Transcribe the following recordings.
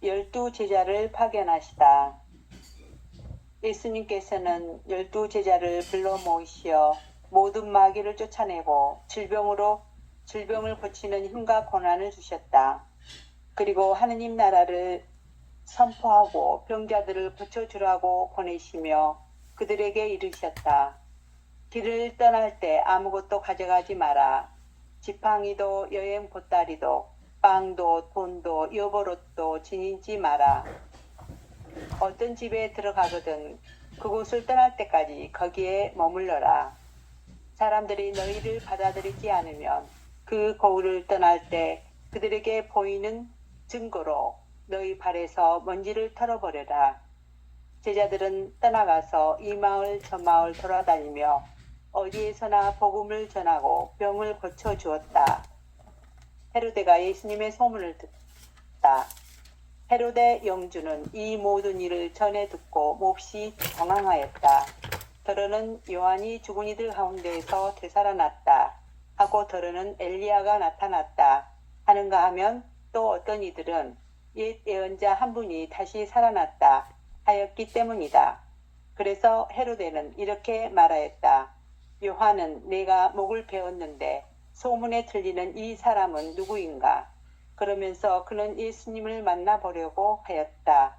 12 제자를 파견하시다. 예수님께서는 12 제자를 불러 모이시어 모든 마귀를 쫓아내고 질병을 고치는 힘과 권한을 주셨다. 그리고 하느님 나라를 선포하고 병자들을 고쳐주라고 보내시며 그들에게 이르셨다. 길을 떠날 때 아무것도 가져가지 마라. 지팡이도 여행 보따리도 빵도 돈도 여벌옷도 지니지 마라. 어떤 집에 들어가거든 그곳을 떠날 때까지 거기에 머물러라. 사람들이 너희를 받아들이지 않으면 그 거울을 떠날 때 그들에게 보이는 증거로 너희 발에서 먼지를 털어버려라. 제자들은 떠나가서 이 마을 저 마을 돌아다니며 어디에서나 복음을 전하고 병을 고쳐주었다. 헤로데가 예수님의 소문을 듣다. 헤로데 영주는 이 모든 일을 전해 듣고 몹시 당황하였다. 더러는 요한이 죽은 이들 가운데에서 되살아났다 하고 더러는 엘리야가 나타났다 하는가 하면 또 어떤 이들은 옛 예언자 한 분이 다시 살아났다 하였기 때문이다. 그래서 헤로데는 이렇게 말하였다. 요한은 내가 목을 베었는데 소문에 들리는 이 사람은 누구인가? 그러면서 그는 예수님을 만나보려고 하였다.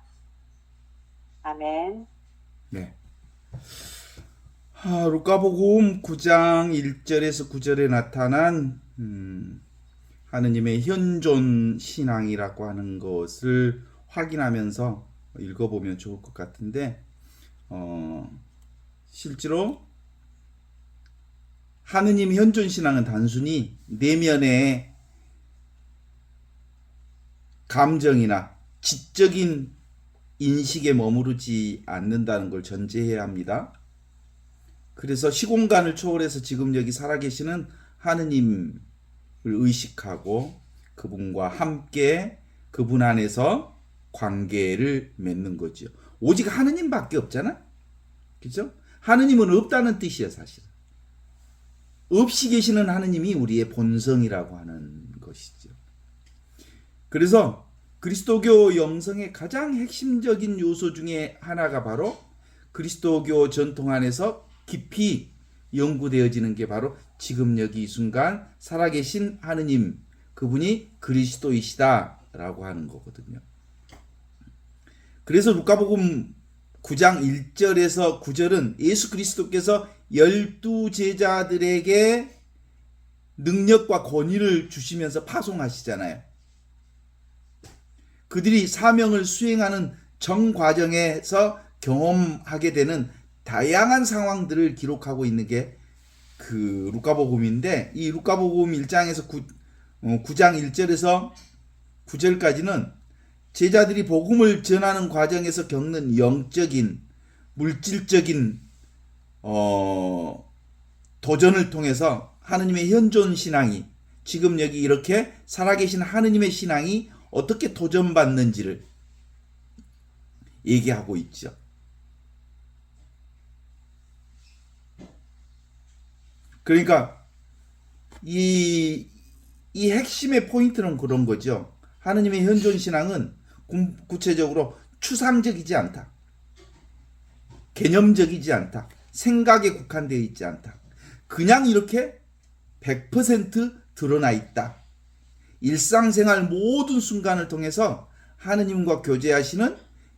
아멘. 네. 루카복음 9장 1절에서 9절에 나타난 하느님의 현존 신앙이라고 하는 것을 확인하면서 읽어보면 좋을 것 같은데 실제로 하느님 현존 신앙은 단순히 내면의 감정이나 지적인 인식에 머무르지 않는다는 걸 전제해야 합니다. 그래서 시공간을 초월해서 지금 여기 살아계시는 하느님을 의식하고 그분과 함께 그분 안에서 관계를 맺는 거죠. 오직 하느님밖에 없잖아. 그죠? 하느님은 없다는 뜻이에요, 사실은. 없이 계시는 하느님이 우리의 본성이라고 하는 것이죠. 그래서 그리스도교 영성의 가장 핵심적인 요소 중에 하나가 바로 그리스도교 전통 안에서 깊이 연구되어지는 게 바로 지금 여기 이 순간 살아계신 하느님, 그분이 그리스도이시다라고 하는 거거든요. 그래서 루카복음 9장 1절에서 9절은 예수 그리스도께서 12 제자들에게 능력과 권위를 주시면서 파송하시잖아요. 그들이 사명을 수행하는 정 과정에서 경험하게 되는 다양한 상황들을 기록하고 있는 게 그 루카복음인데, 이 루카복음 1장에서 9장 1절에서 9절까지는 제자들이 복음을 전하는 과정에서 겪는 영적인, 물질적인 도전을 통해서 하느님의 현존 신앙이, 지금 여기 이렇게 살아계신 하느님의 신앙이 어떻게 도전받는지를 얘기하고 있죠. 그러니까 이 핵심의 포인트는 그런 거죠. 하느님의 현존 신앙은 구체적으로 추상적이지 않다. 개념적이지 않다. 생각에 국한되어 있지 않다. 그냥 이렇게 100% 드러나 있다. 일상생활 모든 순간을 통해서 하느님과 교제하시는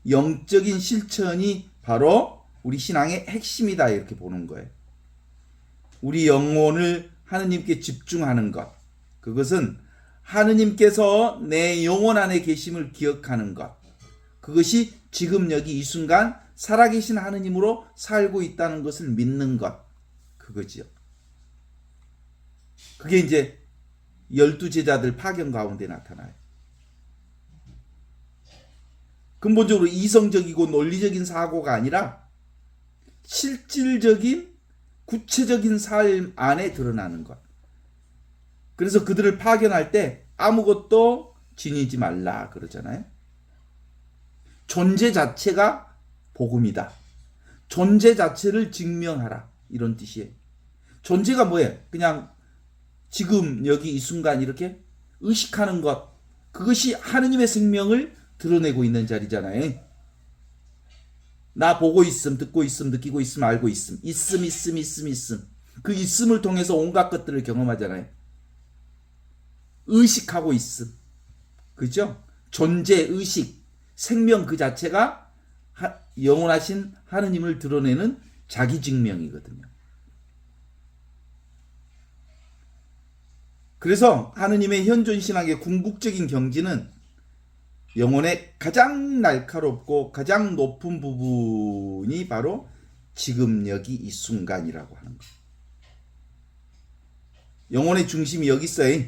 영적인 실천이 바로 우리 신앙의 핵심이다, 이렇게 보는 거예요. 우리 영혼을 하느님께 집중하는 것, 그것은 하느님께서 내 영혼 안에 계심을 기억하는 것, 그것이 지금 여기 이 순간 살아계신 하느님으로 살고 있다는 것을 믿는 것, 그거지요. 그게 이제 12 제자들 파견 가운데 나타나요. 근본적으로 이성적이고 논리적인 사고가 아니라 실질적인 구체적인 삶 안에 드러나는 것. 그래서 그들을 파견할 때 아무것도 지니지 말라 그러잖아요. 존재 자체가 복음이다. 존재 자체를 증명하라, 이런 뜻이에요. 존재가 뭐예요? 그냥 지금 여기 이 순간 이렇게 의식하는 것, 그것이 하느님의 생명을 드러내고 있는 자리잖아요. 나 보고 있음, 듣고 있음, 느끼고 있음, 알고 있음. 있음. 그 있음을 통해서 온갖 것들을 경험하잖아요. 의식하고 있음. 그죠? 존재, 의식, 생명 그 자체가 영원하신 하느님을 드러내는 자기 증명이거든요. 그래서 하느님의 현존신학의 궁극적인 경지는 영혼의 가장 날카롭고 가장 높은 부분이 바로 지금 여기 이 순간이라고 하는 것. 영혼의 중심이 여기 있어요.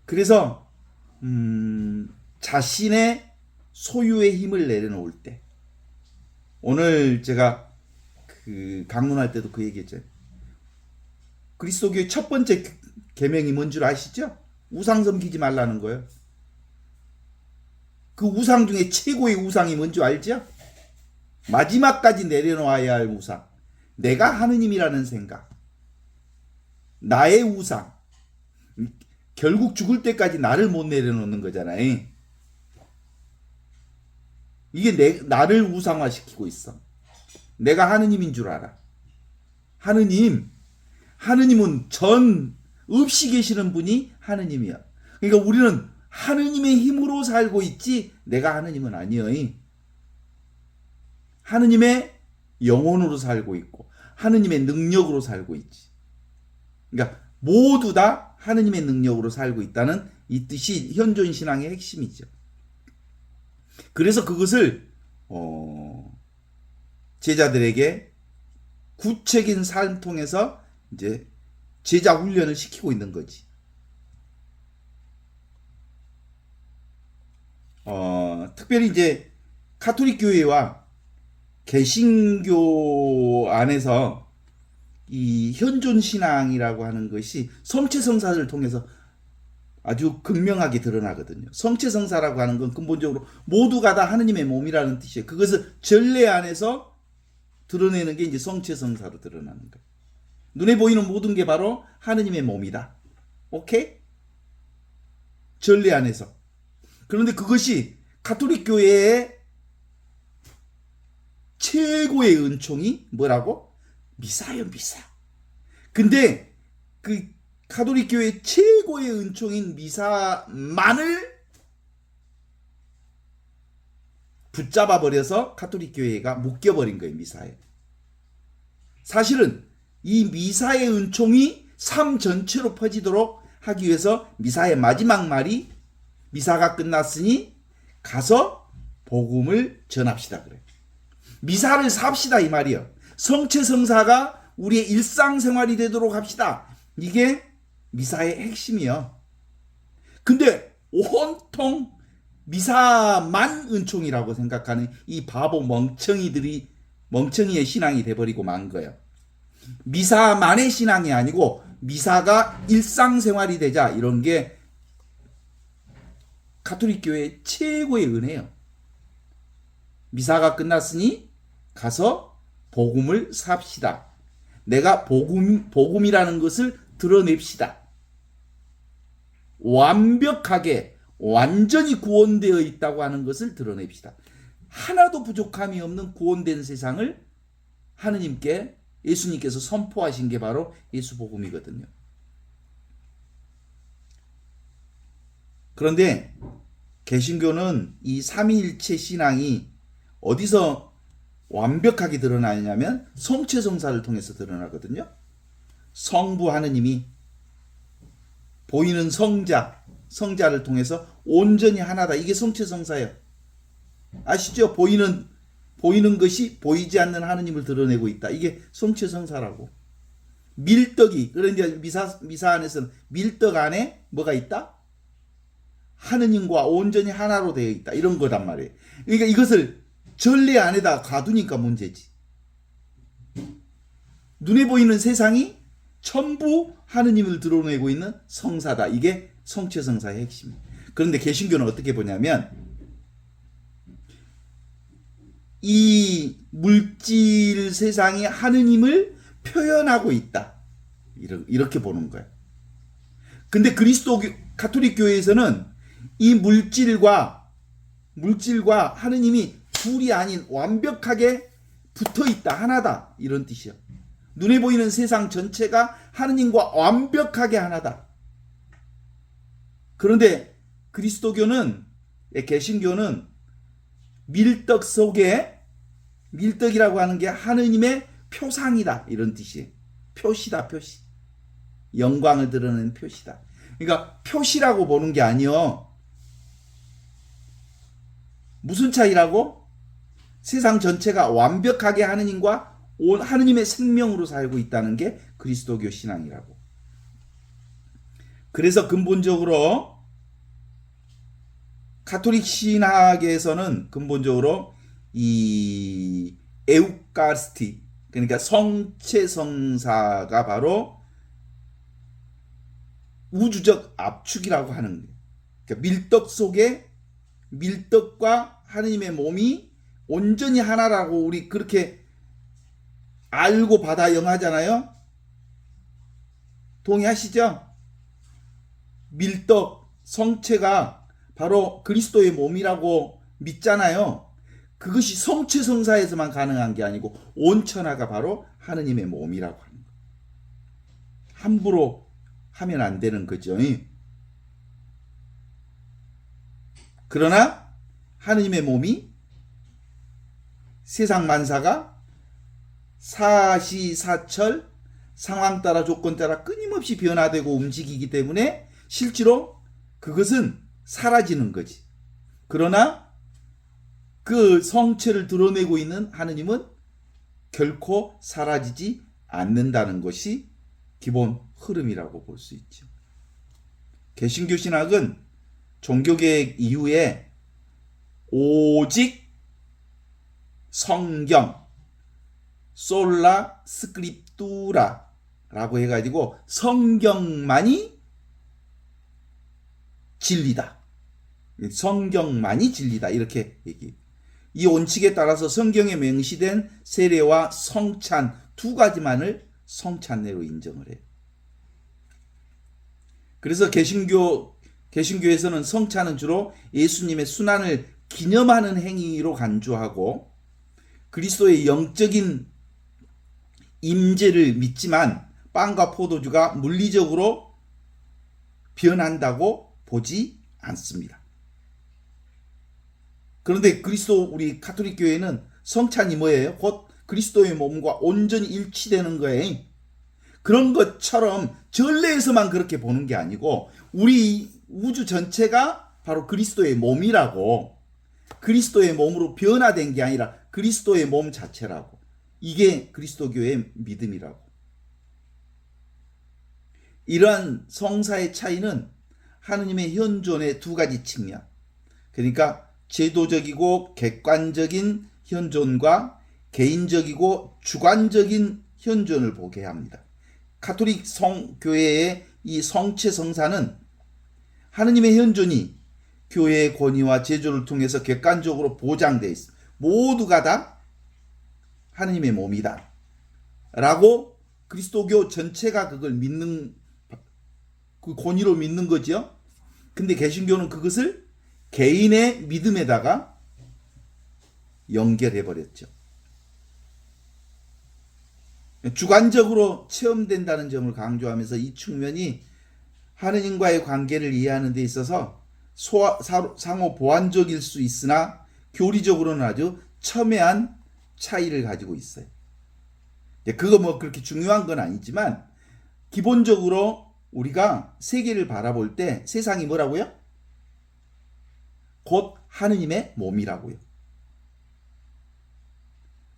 그래서 자신의 소유의 힘을 내려놓을 때, 오늘 제가 그 강론할 때도 그 얘기했죠. 그리스도교의 첫 번째 계명이 뭔 줄 아시죠? 우상 섬기지 말라는 거예요. 그 우상 중에 최고의 우상이 뭔 줄 알죠? 마지막까지 내려놓아야 할 우상. 내가 하느님이라는 생각. 나의 우상. 결국 죽을 때까지 나를 못 내려놓는 거잖아요. 이게 나를 우상화시키고 있어. 내가 하느님인 줄 알아. 하느님은 전 없이 계시는 분이 하느님이야. 그러니까 우리는 하느님의 힘으로 살고 있지 내가 하느님은 아니여. 하느님의 영혼으로 살고 있고 하느님의 능력으로 살고 있지. 그러니까 모두 다 하느님의 능력으로 살고 있다는 이 뜻이 현존신앙의 핵심이죠. 그래서 그것을 제자들에게 구체적인 삶 통해서 이제 제자 훈련을 시키고 있는 거지. 특별히 이제 가톨릭 교회와 개신교 안에서 이 현존 신앙이라고 하는 것이 성체성사를 통해서 아주 극명하게 드러나거든요. 성체성사라고 하는 건 근본적으로 모두가 다 하느님의 몸이라는 뜻이에요. 그것을 전례 안에서 드러내는 게 이제 성체성사로 드러나는 거예요. 눈에 보이는 모든 게 바로 하느님의 몸이다. 오케이? 전례 안에서. 그런데 그것이 가톨릭 교회의 최고의 은총이 뭐라고? 미사예요, 미사. 근데 그 가톨릭 교회의 최고의 은총인 미사만을 붙잡아 버려서 가톨릭 교회가 묶여버린 거예요, 미사에. 사실은 이 미사의 은총이 삶 전체로 퍼지도록 하기 위해서 미사의 마지막 말이 미사가 끝났으니 가서 복음을 전합시다 그래요. 미사를 삽시다 이 말이요. 성체성사가 우리의 일상생활이 되도록 합시다. 이게 미사의 핵심이요. 근데 온통 미사만 은총이라고 생각하는 이 바보 멍청이의 신앙이 돼버리고 만 거예요. 미사만의 신앙이 아니고 미사가 일상생활이 되자 이런 게 가톨릭 교회의 최고의 은혜예요. 미사가 끝났으니 가서 복음을 삽시다. 내가 복음이라는 것을 드러냅시다. 완벽하게 완전히 구원되어 있다고 하는 것을 드러냅시다. 하나도 부족함이 없는 구원된 세상을 하느님께 예수님께서 선포하신 게 바로 예수 복음이거든요. 그런데 개신교는 이 삼위일체 신앙이 어디서 완벽하게 드러나냐면 성체성사를 통해서 드러나거든요. 성부 하느님이 보이는 성자를 통해서 온전히 하나다. 이게 성체성사예요. 아시죠? 보이는 것이 보이지 않는 하느님을 드러내고 있다. 이게 성체성사라고. 밀떡이, 그런데 미사 안에서는 밀떡 안에 뭐가 있다? 하느님과 온전히 하나로 되어 있다. 이런 거란 말이에요. 그러니까 이것을 전례 안에다 가두니까 문제지. 눈에 보이는 세상이 전부 하느님을 드러내고 있는 성사다. 이게 성체성사의 핵심이에요. 그런데 개신교는 어떻게 보냐면 이 물질 세상이 하느님을 표현하고 있다. 이렇게 보는 거예요. 근데 가톨릭 교회에서는 이 물질과 하느님이 둘이 아닌 완벽하게 붙어 있다, 하나다, 이런 뜻이요. 눈에 보이는 세상 전체가 하느님과 완벽하게 하나다. 그런데 그리스도교는, 개신교는 밀떡 속에, 밀떡이라고 하는 게 하느님의 표상이다, 이런 뜻이에요. 표시다, 표시. 영광을 드러내는 표시다. 그러니까 표시라고 보는 게 아니요. 무슨 차이라고? 세상 전체가 완벽하게 하느님과 하느님의 생명으로 살고 있다는 게 그리스도교 신앙이라고. 그래서 근본적으로 가톨릭 신학에서는 근본적으로 이 에우카리스티, 그러니까 성체성사가 바로 우주적 압축이라고 하는 거예요. 그러니까 밀떡 속에 밀떡과 하느님의 몸이 온전히 하나라고 우리 그렇게 알고 받아영하잖아요. 동의하시죠? 밀떡 성체가 바로 그리스도의 몸이라고 믿잖아요. 그것이 성체성사에서만 가능한 게 아니고 온천하가 바로 하느님의 몸이라고 하는 거예요. 함부로 하면 안 되는 거죠. 그러나 하느님의 몸이 세상 만사가 사시사철 상황 따라 조건 따라 끊임없이 변화되고 움직이기 때문에 실제로 그것은 사라지는 거지. 그러나 그 성체를 드러내고 있는 하느님은 결코 사라지지 않는다는 것이 기본 흐름이라고 볼 수 있죠. 개신교 신학은 종교개혁 이후에 오직 성경, 솔라 스크립투라 라고 해가지고 성경만이 진리다. 성경만이 진리다. 이렇게 얘기해요. 이 원칙에 따라서 성경에 명시된 세례와 성찬 두 가지만을 성찬례로 인정을 해요. 그래서 개신교에서는 성찬은 주로 예수님의 순환을 기념하는 행위로 간주하고 그리스도의 영적인 임재를 믿지만 빵과 포도주가 물리적으로 변한다고 보지 않습니다. 그런데 우리 가톨릭 교회는 성찬이 뭐예요? 곧 그리스도의 몸과 온전히 일치되는 거예요. 그런 것처럼 전례에서만 그렇게 보는 게 아니고 우리 우주 전체가 바로 그리스도의 몸이라고, 그리스도의 몸으로 변화된 게 아니라 그리스도의 몸 자체라고. 이게 그리스도교의 믿음이라고. 이러한 성사의 차이는 하느님의 현존의 두 가지 측면, 그러니까 제도적이고 객관적인 현존과 개인적이고 주관적인 현존을 보게 합니다. 가톨릭 교회의 이 성체 성사는 하느님의 현존이 교회의 권위와 제조를 통해서 객관적으로 보장되어 있습니다. 모두가 다 하느님의 몸이다 라고 그리스도교 전체가 그걸 믿는, 그 권위로 믿는 거죠. 근데 개신교는 그것을 개인의 믿음에다가 연결해 버렸죠. 주관적으로 체험된다는 점을 강조하면서 이 측면이 하느님과의 관계를 이해하는 데 있어서 상호 보완적일 수 있으나 교리적으로는 아주 첨예한 차이를 가지고 있어요. 그거 뭐 그렇게 중요한 건 아니지만 기본적으로 우리가 세계를 바라볼 때 세상이 뭐라고요? 곧 하느님의 몸이라고요.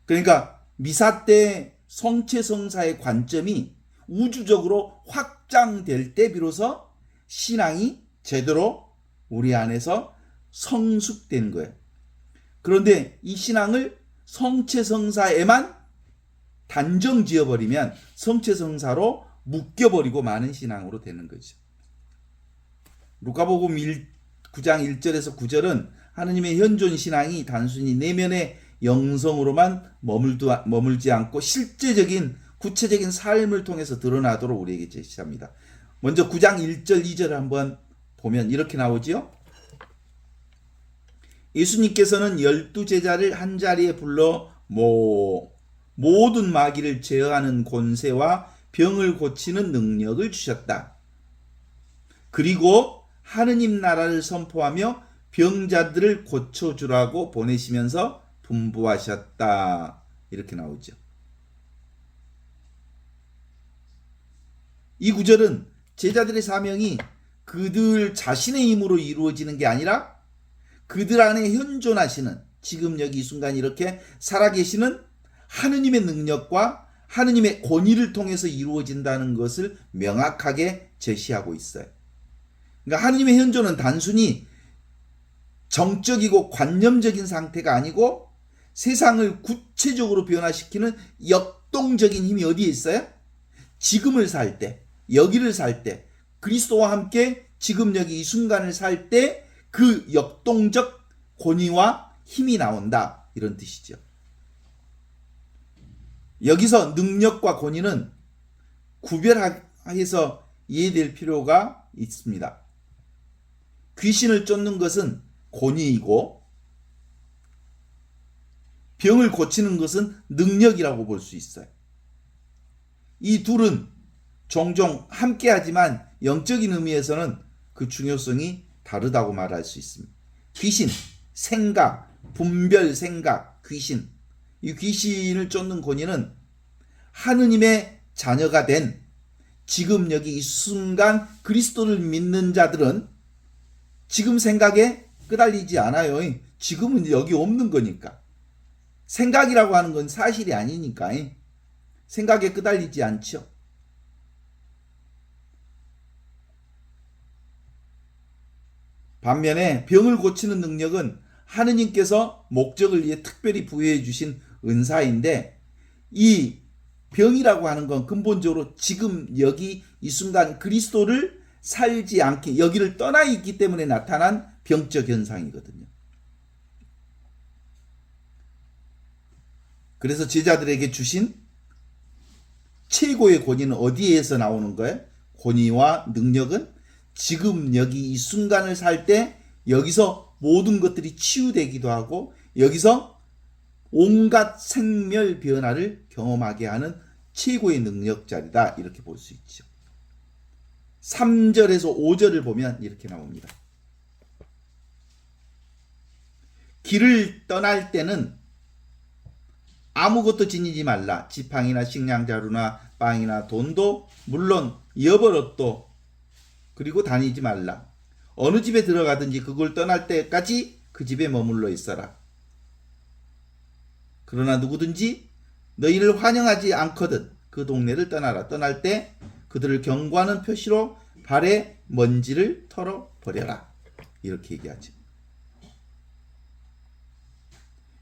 그러니까 미사 때 성체성사의 관점이 우주적으로 확장될 때 비로소 신앙이 제대로 우리 안에서 성숙된 거예요. 그런데 이 신앙을 성체성사에만 단정 지어버리면 성체성사로 묶여버리고 많은 신앙으로 되는 거죠. 루카복음 9장 1절에서 9절은 하느님의 현존 신앙이 단순히 내면의 영성으로만 머물지 않고 실제적인 구체적인 삶을 통해서 드러나도록 우리에게 제시합니다. 먼저 9장 1절 2절을 한번 보면 이렇게 나오지요. 예수님께서는 12제자를 한자리에 불러 모든 마귀를 제어하는 권세와 병을 고치는 능력을 주셨다. 그리고 하느님 나라를 선포하며 병자들을 고쳐주라고 보내시면서 분부하셨다. 이렇게 나오죠. 이 구절은 제자들의 사명이 그들 자신의 힘으로 이루어지는 게 아니라 그들 안에 현존하시는, 지금 여기 이 순간 이렇게 살아계시는 하느님의 능력과 하느님의 권위를 통해서 이루어진다는 것을 명확하게 제시하고 있어요. 그러니까 하느님의 현존은 단순히 정적이고 관념적인 상태가 아니고 세상을 구체적으로 변화시키는 역동적인 힘이 어디에 있어요? 지금을 살 때, 여기를 살 때, 그리스도와 함께 지금 여기 이 순간을 살 때 그 역동적 권위와 힘이 나온다. 이런 뜻이죠. 여기서 능력과 권위는 구별해서 이해될 필요가 있습니다. 귀신을 쫓는 것은 권위이고 병을 고치는 것은 능력이라고 볼 수 있어요. 이 둘은 종종 함께하지만 영적인 의미에서는 그 중요성이 다르다고 말할 수 있습니다. 귀신, 생각, 분별 생각, 귀신. 이 귀신을 쫓는 권위는 하느님의 자녀가 된 지금 여기 이 순간 그리스도를 믿는 자들은 지금 생각에 끄달리지 않아요. 지금은 여기 없는 거니까. 생각이라고 하는 건 사실이 아니니까 생각에 끄달리지 않죠. 반면에 병을 고치는 능력은 하느님께서 목적을 위해 특별히 부여해 주신 은사인데, 이 병이라고 하는 건 근본적으로 지금 여기 이 순간 그리스도를 살지 않게 여기를 떠나 있기 때문에 나타난 병적 현상이거든요. 그래서 제자들에게 주신 최고의 권위는 어디에서 나오는 거예요? 권위와 능력은 지금 여기 이 순간을 살 때 여기서 모든 것들이 치유되기도 하고 여기서 온갖 생멸 변화를 경험하게 하는 최고의 능력자리다. 이렇게 볼 수 있죠. 3절에서 5절을 보면 이렇게 나옵니다. 길을 떠날 때는 아무것도 지니지 말라. 지팡이나 식량자루나 빵이나 돈도 물론 여벌옷도 그리고 다니지 말라. 어느 집에 들어가든지 그걸 떠날 때까지 그 집에 머물러 있어라. 그러나 누구든지 너희를 환영하지 않거든 그 동네를 떠나라. 떠날 때 그들을 경고하는 표시로 발에 먼지를 털어버려라. 이렇게 얘기하죠.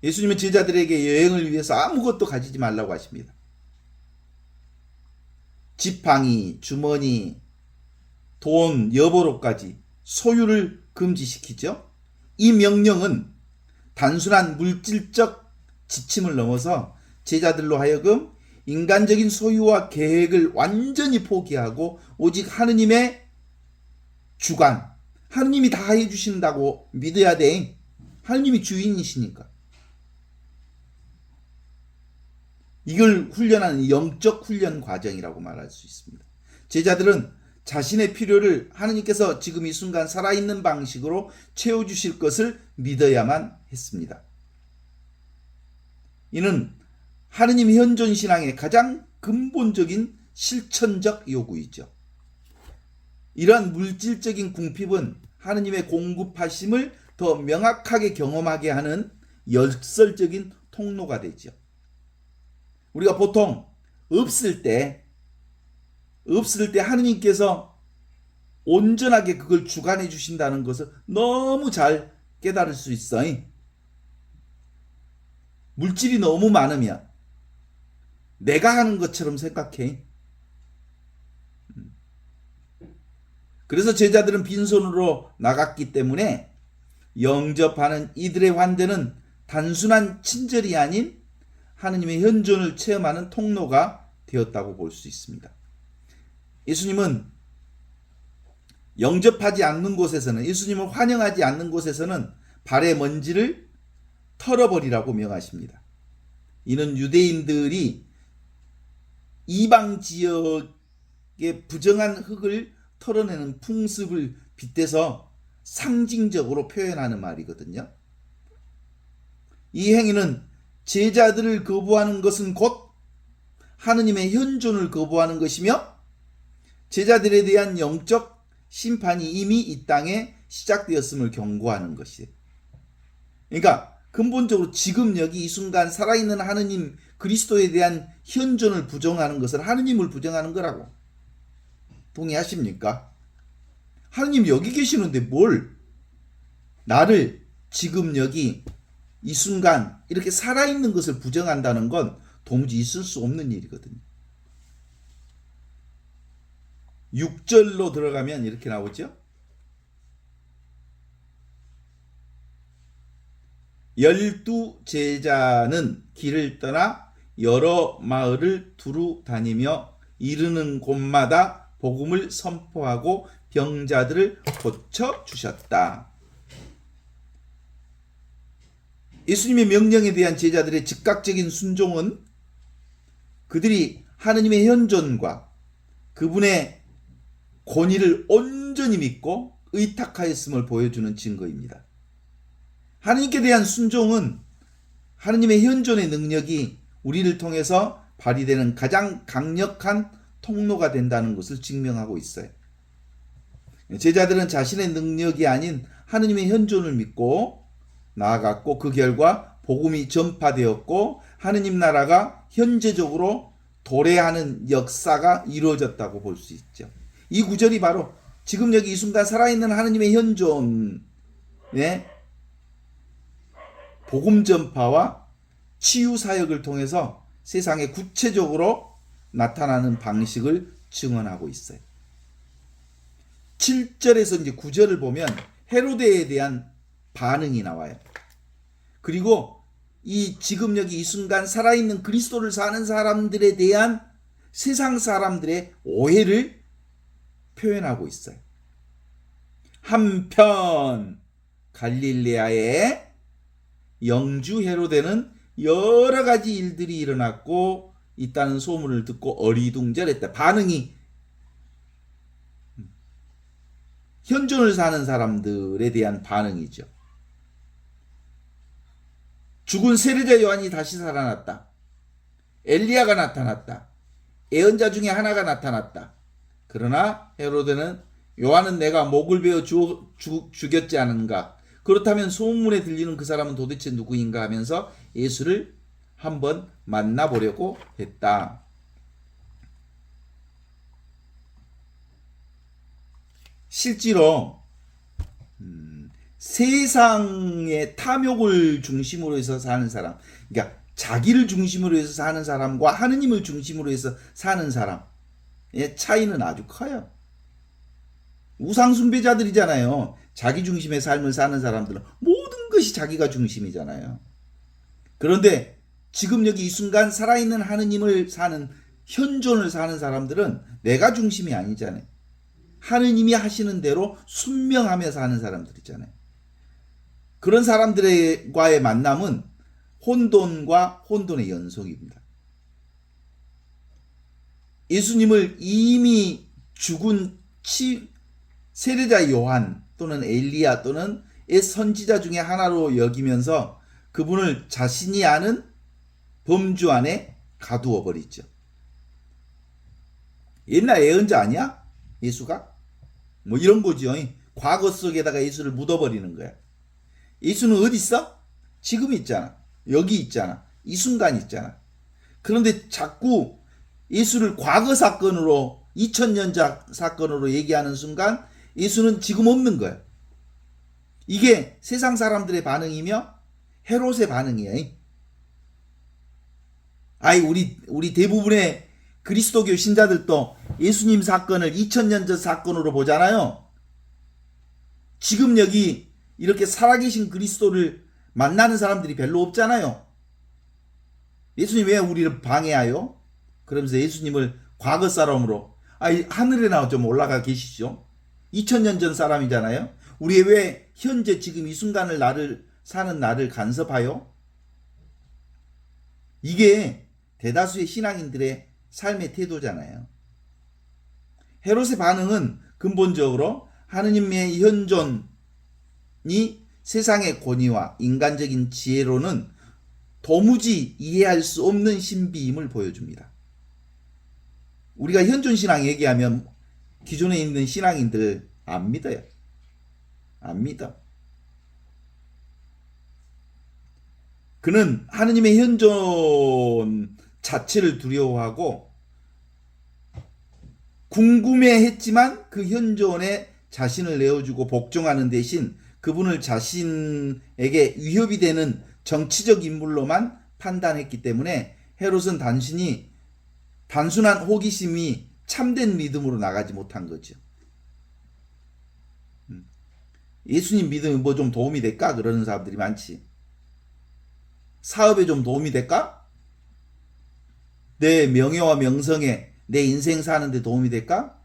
예수님은 제자들에게 여행을 위해서 아무것도 가지지 말라고 하십니다. 지팡이, 주머니, 돈, 여보로까지 소유를 금지시키죠. 이 명령은 단순한 물질적 지침을 넘어서 제자들로 하여금 인간적인 소유와 계획을 완전히 포기하고 오직 하느님의 주관, 하느님이 다 해주신다고 믿어야 돼. 하느님이 주인이시니까. 이걸 훈련하는 영적 훈련 과정이라고 말할 수 있습니다. 제자들은 자신의 필요를 하느님께서 지금 이 순간 살아있는 방식으로 채워주실 것을 믿어야만 했습니다. 이는 하느님 현존 신앙의 가장 근본적인 실천적 요구이죠. 이러한 물질적인 궁핍은 하느님의 공급하심을 더 명확하게 경험하게 하는 역설적인 통로가 되죠. 우리가 보통 없을 때 하느님께서 온전하게 그걸 주관해 주신다는 것을 너무 잘 깨달을 수 있어요. 물질이 너무 많으면 내가 하는 것처럼 생각해. 그래서 제자들은 빈손으로 나갔기 때문에 영접하는 이들의 환대는 단순한 친절이 아닌 하느님의 현존을 체험하는 통로가 되었다고 볼 수 있습니다. 예수님은 영접하지 않는 곳에서는, 예수님을 환영하지 않는 곳에서는 발의 먼지를 털어버리라고 명하십니다. 이는 유대인들이 이방 지역의 부정한 흙을 털어내는 풍습을 빗대서 상징적으로 표현하는 말이거든요. 이 행위는 제자들을 거부하는 것은 곧 하느님의 현존을 거부하는 것이며 제자들에 대한 영적 심판이 이미 이 땅에 시작되었음을 경고하는 것이에요. 그러니까 근본적으로 지금 여기 이 순간 살아있는 하느님 그리스도에 대한 현존을 부정하는 것은 하느님을 부정하는 거라고. 동의하십니까? 하느님 여기 계시는데 뭘 나를 지금 여기 이 순간 이렇게 살아있는 것을 부정한다는 건 도무지 있을 수 없는 일이거든요. 6절로 들어가면 이렇게 나오죠. 열두 제자는 길을 떠나 여러 마을을 두루 다니며 이르는 곳마다 복음을 선포하고 병자들을 고쳐 주셨다. 예수님의 명령에 대한 제자들의 즉각적인 순종은 그들이 하느님의 현존과 그분의 권위를 온전히 믿고 의탁하였음을 보여주는 증거입니다. 하느님께 대한 순종은 하느님의 현존의 능력이 우리를 통해서 발휘되는 가장 강력한 통로가 된다는 것을 증명하고 있어요. 제자들은 자신의 능력이 아닌 하느님의 현존을 믿고 나아갔고 그 결과 복음이 전파되었고 하느님 나라가 현재적으로 도래하는 역사가 이루어졌다고 볼 수 있죠. 이 구절이 바로 지금 여기 이 순간 살아있는 하느님의 현존의 복음 전파와 치유 사역을 통해서 세상에 구체적으로 나타나는 방식을 증언하고 있어요. 7절에서 이제 9절을 보면 헤로데에 대한 반응이 나와요. 그리고 이 지금 여기 이 순간 살아있는 그리스도를 사는 사람들에 대한 세상 사람들의 오해를 표현하고 있어요. 한편 갈릴레아의 영주 헤로데는 여러 가지 일들이 일어났고 있다는 소문을 듣고 어리둥절했다. 반응이 현존을 사는 사람들에 대한 반응이죠. 죽은 세례자 요한이 다시 살아났다. 엘리야가 나타났다. 예언자 중에 하나가 나타났다. 그러나 헤로데는 요한은 내가 목을 베어 죽였지 않은가? 그렇다면 소문에 들리는 그 사람은 도대체 누구인가 하면서 예수를 한번 만나보려고 했다. 실제로 세상의 탐욕을 중심으로 해서 사는 사람, 그러니까 자기를 중심으로 해서 사는 사람과 하느님을 중심으로 해서 사는 사람의 차이는 아주 커요. 우상숭배자들이잖아요. 자기 중심의 삶을 사는 사람들은 모든 것이 자기가 중심이잖아요. 그런데 지금 여기 이 순간 살아있는 하느님을 사는 현존을 사는 사람들은 내가 중심이 아니잖아요. 하느님이 하시는 대로 순명하며 사는 사람들이잖아요. 그런 사람들과의 만남은 혼돈과 혼돈의 연속입니다. 예수님을 이미 죽은 세례자 요한 또는 엘리야 또는 선지자 중에 하나로 여기면서 그분을 자신이 아는 범주 안에 가두어 버리죠. 옛날 예언자 아니야? 예수가? 뭐 이런 거죠. 과거 속에다가 예수를 묻어버리는 거야. 예수는 어디 있어? 지금 있잖아. 여기 있잖아. 이 순간 있잖아. 그런데 자꾸 예수를 과거 사건으로 2000년 사건으로 얘기하는 순간 예수는 지금 없는 거야. 이게 세상 사람들의 반응이며 헤롯의 반응이에요. 우리 대부분의 그리스도교 신자들도 예수님 사건을 2000년 전 사건으로 보잖아요. 지금 여기 이렇게 살아계신 그리스도를 만나는 사람들이 별로 없잖아요. 예수님 왜 우리를 방해하요? 그러면서 예수님을 과거 사람으로 하늘에나 좀 올라가 계시죠. 2000년 전 사람이잖아요. 우리 왜 현재 지금 이 순간을 사는 나를 간섭하여? 이게 대다수의 신앙인들의 삶의 태도잖아요. 헤롯의 반응은 근본적으로 하느님의 현존이 세상의 권위와 인간적인 지혜로는 도무지 이해할 수 없는 신비임을 보여줍니다. 우리가 현존 신앙 얘기하면 기존에 있는 신앙인들 안 믿어요. 안 믿어. 그는 하느님의 현존 자체를 두려워하고 궁금해했지만 그 현존에 자신을 내어주고 복종하는 대신 그분을 자신에게 위협이 되는 정치적 인물로만 판단했기 때문에 헤롯은 단순한 호기심이 참된 믿음으로 나가지 못한 거죠. 예수님 믿음이 뭐 좀 도움이 될까? 그러는 사람들이 많지. 사업에 좀 도움이 될까? 내 명예와 명성에 내 인생 사는데 도움이 될까?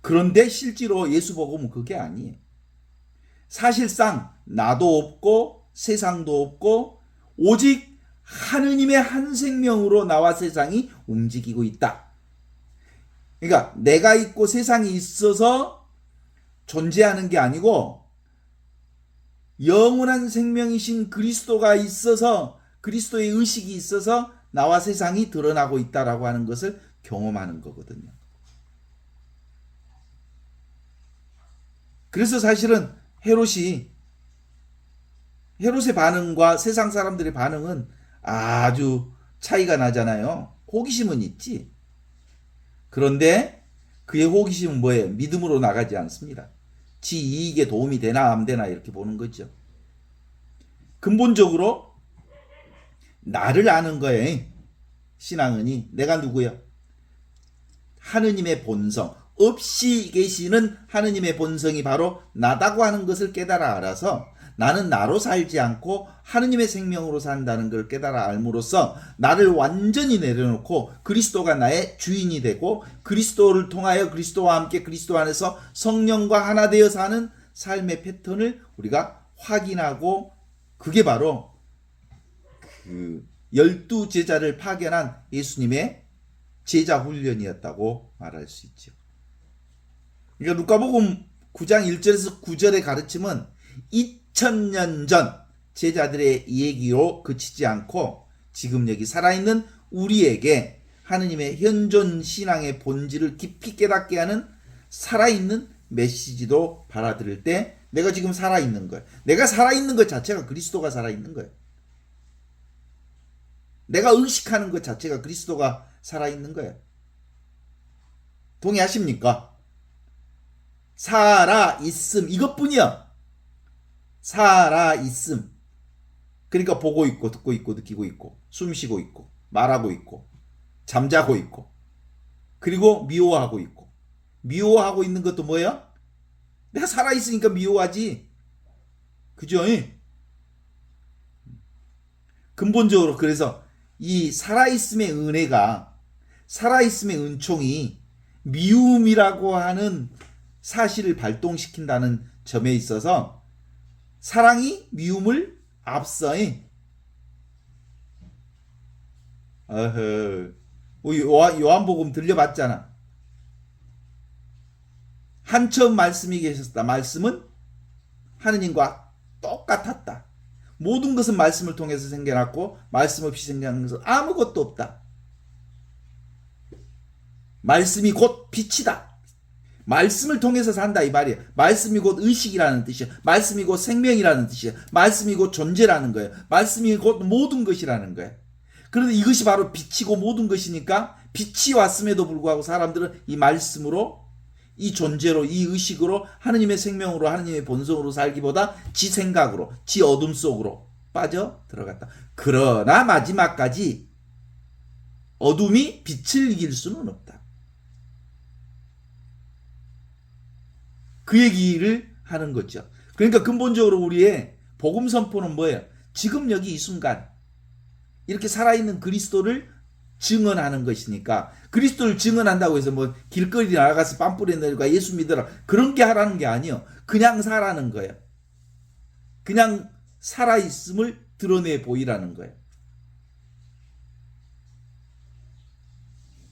그런데 실제로 예수 복음은 그게 아니에요. 사실상 나도 없고 세상도 없고 오직 하느님의 한 생명으로 나와 세상이 움직이고 있다. 그러니까 내가 있고 세상이 있어서 존재하는 게 아니고 영원한 생명이신 그리스도가 있어서 그리스도의 의식이 있어서 나와 세상이 드러나고 있다라고 하는 것을 경험하는 거거든요. 그래서 사실은 헤롯의 반응과 세상 사람들의 반응은 아주 차이가 나잖아요. 호기심은 있지. 그런데 그의 호기심은 뭐예요? 믿음으로 나가지 않습니다. 지 이익에 도움이 되나 안 되나 이렇게 보는 거죠. 근본적으로 나를 아는 거예요. 신앙은이 내가 누구야? 하느님의 본성, 없이 계시는 하느님의 본성이 바로 나다고 하는 것을 깨달아 알아서 나는 나로 살지 않고 하느님의 생명으로 산다는 걸 깨달아 알므로써 나를 완전히 내려놓고 그리스도가 나의 주인이 되고 그리스도를 통하여 그리스도와 함께 그리스도 안에서 성령과 하나 되어 사는 삶의 패턴을 우리가 확인하고 그게 바로 그 12제자를 파견한 예수님의 제자 훈련이었다고 말할 수 있죠. 그러니까 누가복음 9장 1절에서 9절의 가르침은 2000년 전 제자들의 얘기로 그치지 않고 지금 여기 살아있는 우리에게 하느님의 현존 신앙의 본질을 깊이 깨닫게 하는 살아있는 메시지도 받아들일 때 내가 지금 살아있는 거예요. 내가 살아있는 것 자체가 그리스도가 살아있는 거예요. 내가 의식하는 것 자체가 그리스도가 살아있는 거예요. 동의하십니까? 살아있음 이것뿐이야. 살아있음. 그러니까 보고 있고 듣고 있고 느끼고 있고 숨쉬고 있고 말하고 있고 잠자고 있고 그리고 미워하고 있고 미워하고 있는 것도 뭐야? 내가 살아있으니까 미워하지. 그죠? 근본적으로 그래서 이 살아있음의 은혜가 살아있음의 은총이 미움이라고 하는 사실을 발동시킨다는 점에 있어서 사랑이 미움을 앞서. 요한복음 들려봤잖아. 한처음 말씀이 계셨다. 말씀은 하느님과 똑같았다. 모든 것은 말씀을 통해서 생겨났고 말씀 없이 생겨난 것은 아무것도 없다. 말씀이 곧 빛이다. 말씀을 통해서 산다 이 말이야. 말씀이 곧 의식이라는 뜻이야. 말씀이 곧 생명이라는 뜻이야. 말씀이 곧 존재라는 거야. 말씀이 곧 모든 것이라는 거야. 그런데 이것이 바로 빛이고 모든 것이니까 빛이 왔음에도 불구하고 사람들은 이 말씀으로 이 존재로 이 의식으로 하느님의 생명으로 하느님의 본성으로 살기보다 지 생각으로 지 어둠 속으로 빠져 들어갔다. 그러나 마지막까지 어둠이 빛을 이길 수는 없다. 그 얘기를 하는 거죠. 그러니까 근본적으로 우리의 복음 선포는 뭐예요? 지금 여기 이 순간 이렇게 살아있는 그리스도를 증언하는 것이니까 그리스도를 증언한다고 해서 뭐 길거리 나가서 빰뿌리 내리고 예수 믿어라 그런 게 하라는 게 아니에요. 그냥 살라는 거예요. 그냥 살아있음을 드러내 보이라는 거예요.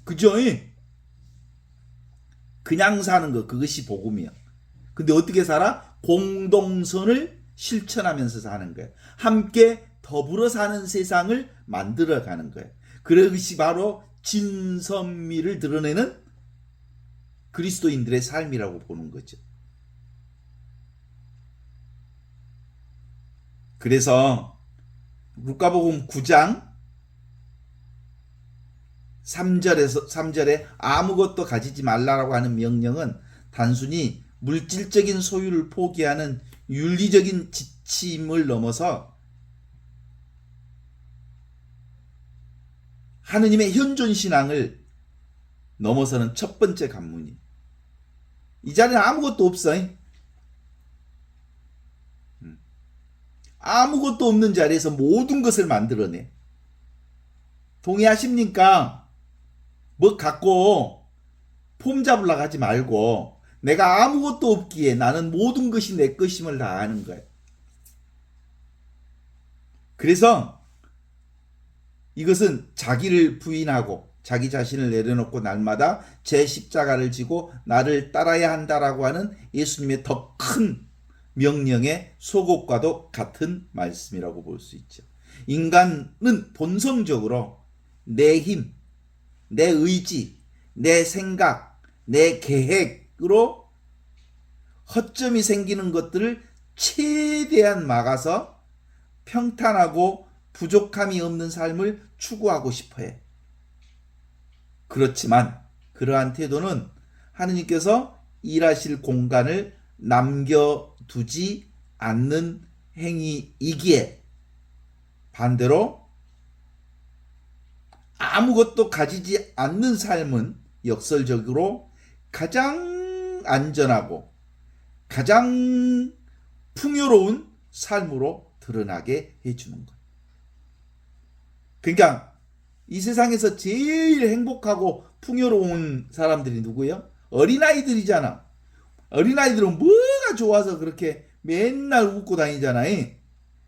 그죠? 그냥 사는 거 그것이 복음이에요. 근데 어떻게 살아? 공동선을 실천하면서 사는 거예요. 함께 더불어 사는 세상을 만들어가는 거예요. 그것이 바로 진선미를 드러내는 그리스도인들의 삶이라고 보는 거죠. 그래서 루카복음 9장 3절에 아무것도 가지지 말라라고 하는 명령은 단순히 물질적인 소유를 포기하는 윤리적인 지침을 넘어서 하느님의 현존 신앙을 넘어서는 첫 번째 관문이. 이 자리는 아무것도 없어. 아무것도 없는 자리에서 모든 것을 만들어내. 동의하십니까? 뭐 갖고 폼 잡으려고 하지 말고 내가 아무것도 없기에 나는 모든 것이 내 것임을 다 아는 거예요. 그래서 이것은 자기를 부인하고 자기 자신을 내려놓고 날마다 제 십자가를 지고 나를 따라야 한다라고 하는 예수님의 더 큰 명령의 속옷과도 같은 말씀이라고 볼 수 있죠. 인간은 본성적으로 내 힘, 내 의지, 내 생각, 내 계획으로 허점이 생기는 것들을 최대한 막아서 평탄하고 부족함이 없는 삶을 추구하고 싶어해. 그렇지만 그러한 태도는 하느님께서 일하실 공간을 남겨두지 않는 행위이기에 반대로 아무것도 가지지 않는 삶은 역설적으로 가장 안전하고 가장 풍요로운 삶으로 드러나게 해주는 것. 그러니까 이 세상에서 제일 행복하고 풍요로운 사람들이 누구예요? 어린아이들이잖아. 어린아이들은 뭐가 좋아서 그렇게 맨날 웃고 다니잖아요.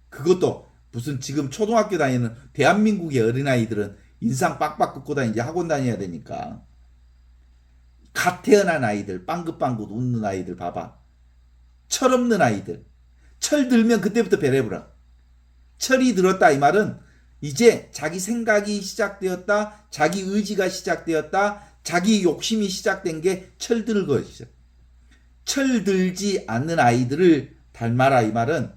그것도 무슨 지금 초등학교 다니는 대한민국의 어린아이들은 인상 빡빡 긋고 다니지 학원 다녀야 되니까. 갓 태어난 아이들, 빵긋빵긋 웃는 아이들 봐봐. 철없는 아이들. 철 들면 그때부터 배려부라. 철이 들었다 이 말은 이제 자기 생각이 시작되었다. 자기 의지가 시작되었다. 자기 욕심이 시작된 게 철들 것이죠. 철들지 않는 아이들을 닮아라 이 말은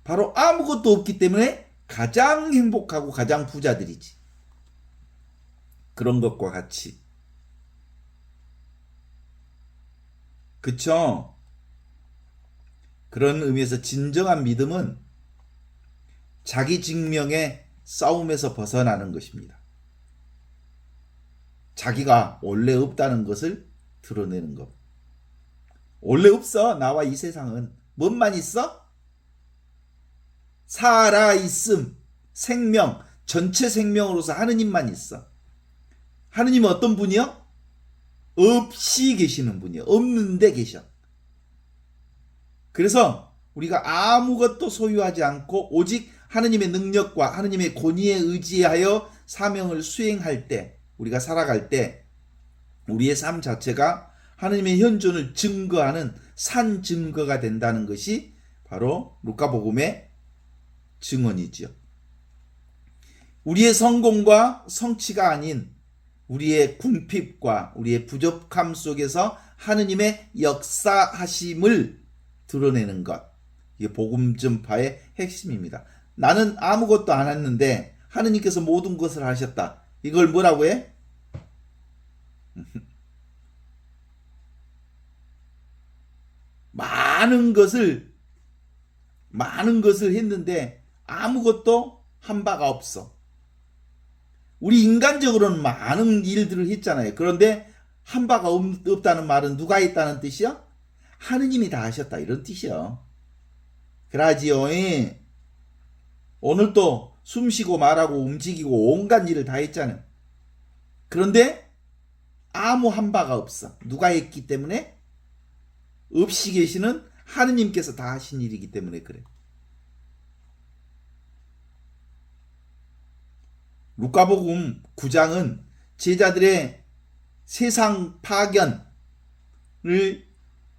바로 아무것도 없기 때문에 가장 행복하고 가장 부자들이지. 그런 것과 같이. 그쵸? 그런 의미에서 진정한 믿음은 자기 증명의 싸움에서 벗어나는 것입니다. 자기가 원래 없다는 것을 드러내는 것. 원래 없어. 나와 이 세상은. 뭔만 있어? 살아있음, 생명, 전체 생명으로서 하느님만 있어. 하느님은 어떤 분이요? 없이 계시는 분이요. 없는데 계셔. 그래서 우리가 아무것도 소유하지 않고 오직 하느님의 능력과 하느님의 권위에 의지하여 사명을 수행할 때, 우리가 살아갈 때 우리의 삶 자체가 하느님의 현존을 증거하는 산 증거가 된다는 것이 바로 루카복음의 증언이지요. 우리의 성공과 성취가 아닌 우리의 궁핍과 우리의 부족함 속에서 하느님의 역사하심을 드러내는 것. 이게 복음 전파의 핵심입니다. 나는 아무것도 안 했는데 하느님께서 모든 것을 하셨다. 이걸 뭐라고 해? 많은 것을 했는데 아무것도 한 바가 없어. 우리 인간적으로는 많은 일들을 했잖아요. 그런데 한 바가 없다는 말은 누가 했다는 뜻이야? 하느님이 다 하셨다 이런 뜻이요. 그러지요. 오늘도 숨쉬고 말하고 움직이고 온갖 일을 다 했잖아요. 그런데 아무 한 바가 없어. 누가 했기 때문에? 없이 계시는 하느님께서 다 하신 일이기 때문에 그래. 루카복음 9장은 제자들의 세상 파견을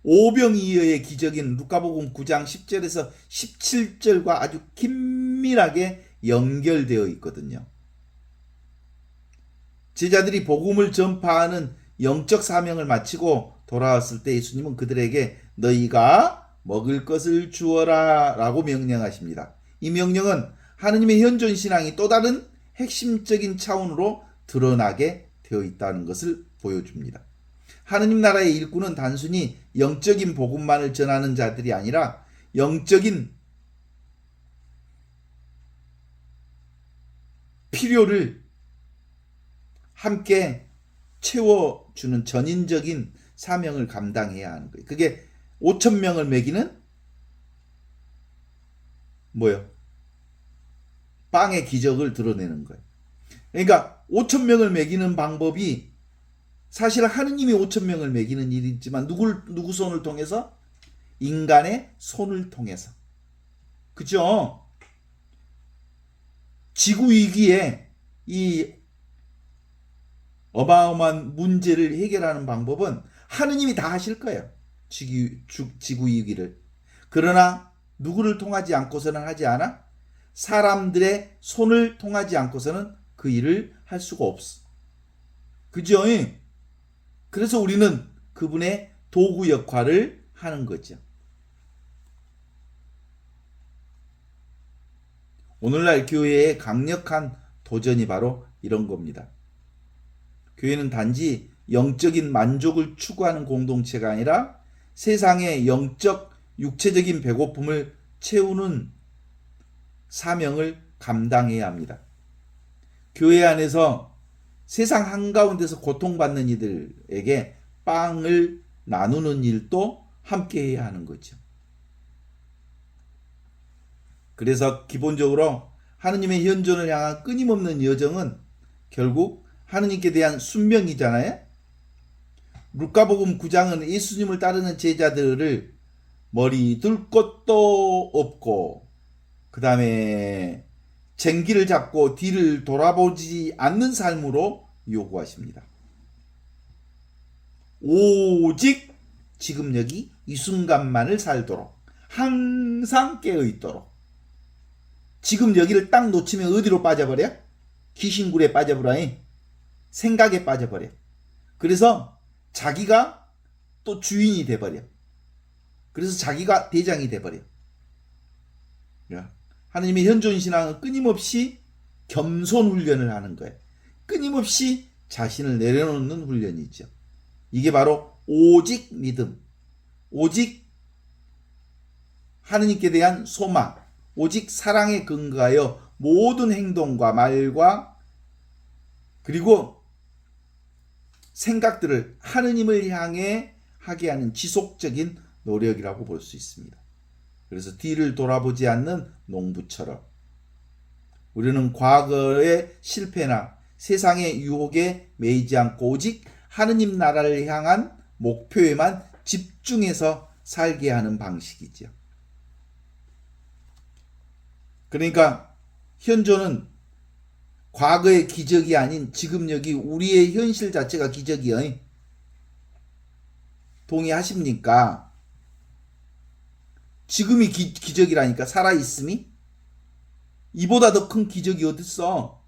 오병이어의 기적인 루카복음 9장 10절에서 17절과 아주 긴밀하게 연결되어 있거든요. 제자들이 복음을 전파하는 영적 사명을 마치고 돌아왔을 때 예수님은 그들에게 너희가 먹을 것을 주어라 라고 명령하십니다. 이 명령은 하느님의 현존 신앙이 또 다른 핵심적인 차원으로 드러나게 되어 있다는 것을 보여줍니다. 하느님 나라의 일꾼은 단순히 영적인 복음만을 전하는 자들이 아니라 영적인 필요를 함께 채워주는 전인적인 사명을 감당해야 하는 거예요. 그게 5천 명을 먹이는 뭐요? 빵의 기적을 드러내는 거예요. 그러니까 5천 명을 먹이는 방법이 사실 하느님이 5천 명을 먹이는 일이지만 누구 손을 통해서? 인간의 손을 통해서. 그죠? 지구 위기에 이 어마어마한 문제를 해결하는 방법은 하느님이 다 하실 거예요. 지구 위기를. 그러나 누구를 통하지 않고서는 하지 않아? 사람들의 손을 통하지 않고서는 그 일을 할 수가 없어. 그죠? 그래서 우리는 그분의 도구 역할을 하는 거죠. 오늘날 교회의 강력한 도전이 바로 이런 겁니다. 교회는 단지 영적인 만족을 추구하는 공동체가 아니라 세상의 영적, 육체적인 배고픔을 채우는 사명을 감당해야 합니다. 교회 안에서 세상 한가운데서 고통받는 이들에게 빵을 나누는 일도 함께 해야 하는 거죠. 그래서 기본적으로 하느님의 현존을 향한 끊임없는 여정은 결국 하느님께 대한 순명이잖아요. 루카복음 9장은 예수님을 따르는 제자들을 머리 둘 곳도 없고 그 다음에 쟁기를 잡고 뒤를 돌아보지 않는 삶으로 요구하십니다. 오직 지금 여기 이 순간만을 살도록 항상 깨어있도록. 지금 여기를 딱 놓치면 어디로 빠져버려? 귀신굴에 빠져버려. 생각에 빠져버려. 그래서 자기가 또 주인이 돼버려. 그래서 자기가 대장이 돼버려. 하느님의 현존 신앙은 끊임없이 겸손 훈련을 하는 거예요. 끊임없이 자신을 내려놓는 훈련이죠. 이게 바로 오직 믿음, 오직 하느님께 대한 소망, 오직 사랑에 근거하여 모든 행동과 말과 그리고 생각들을 하느님을 향해 하게 하는 지속적인 노력이라고 볼 수 있습니다. 그래서 뒤를 돌아보지 않는 농부처럼 우리는 과거의 실패나 세상의 유혹에 매이지 않고 오직 하느님 나라를 향한 목표에만 집중해서 살게 하는 방식이죠. 그러니까 현존은 과거의 기적이 아닌 지금 여기 우리의 현실 자체가 기적이에요. 동의하십니까? 지금이 기적이라니까, 살아있음이? 이보다 더 큰 기적이 어딨어?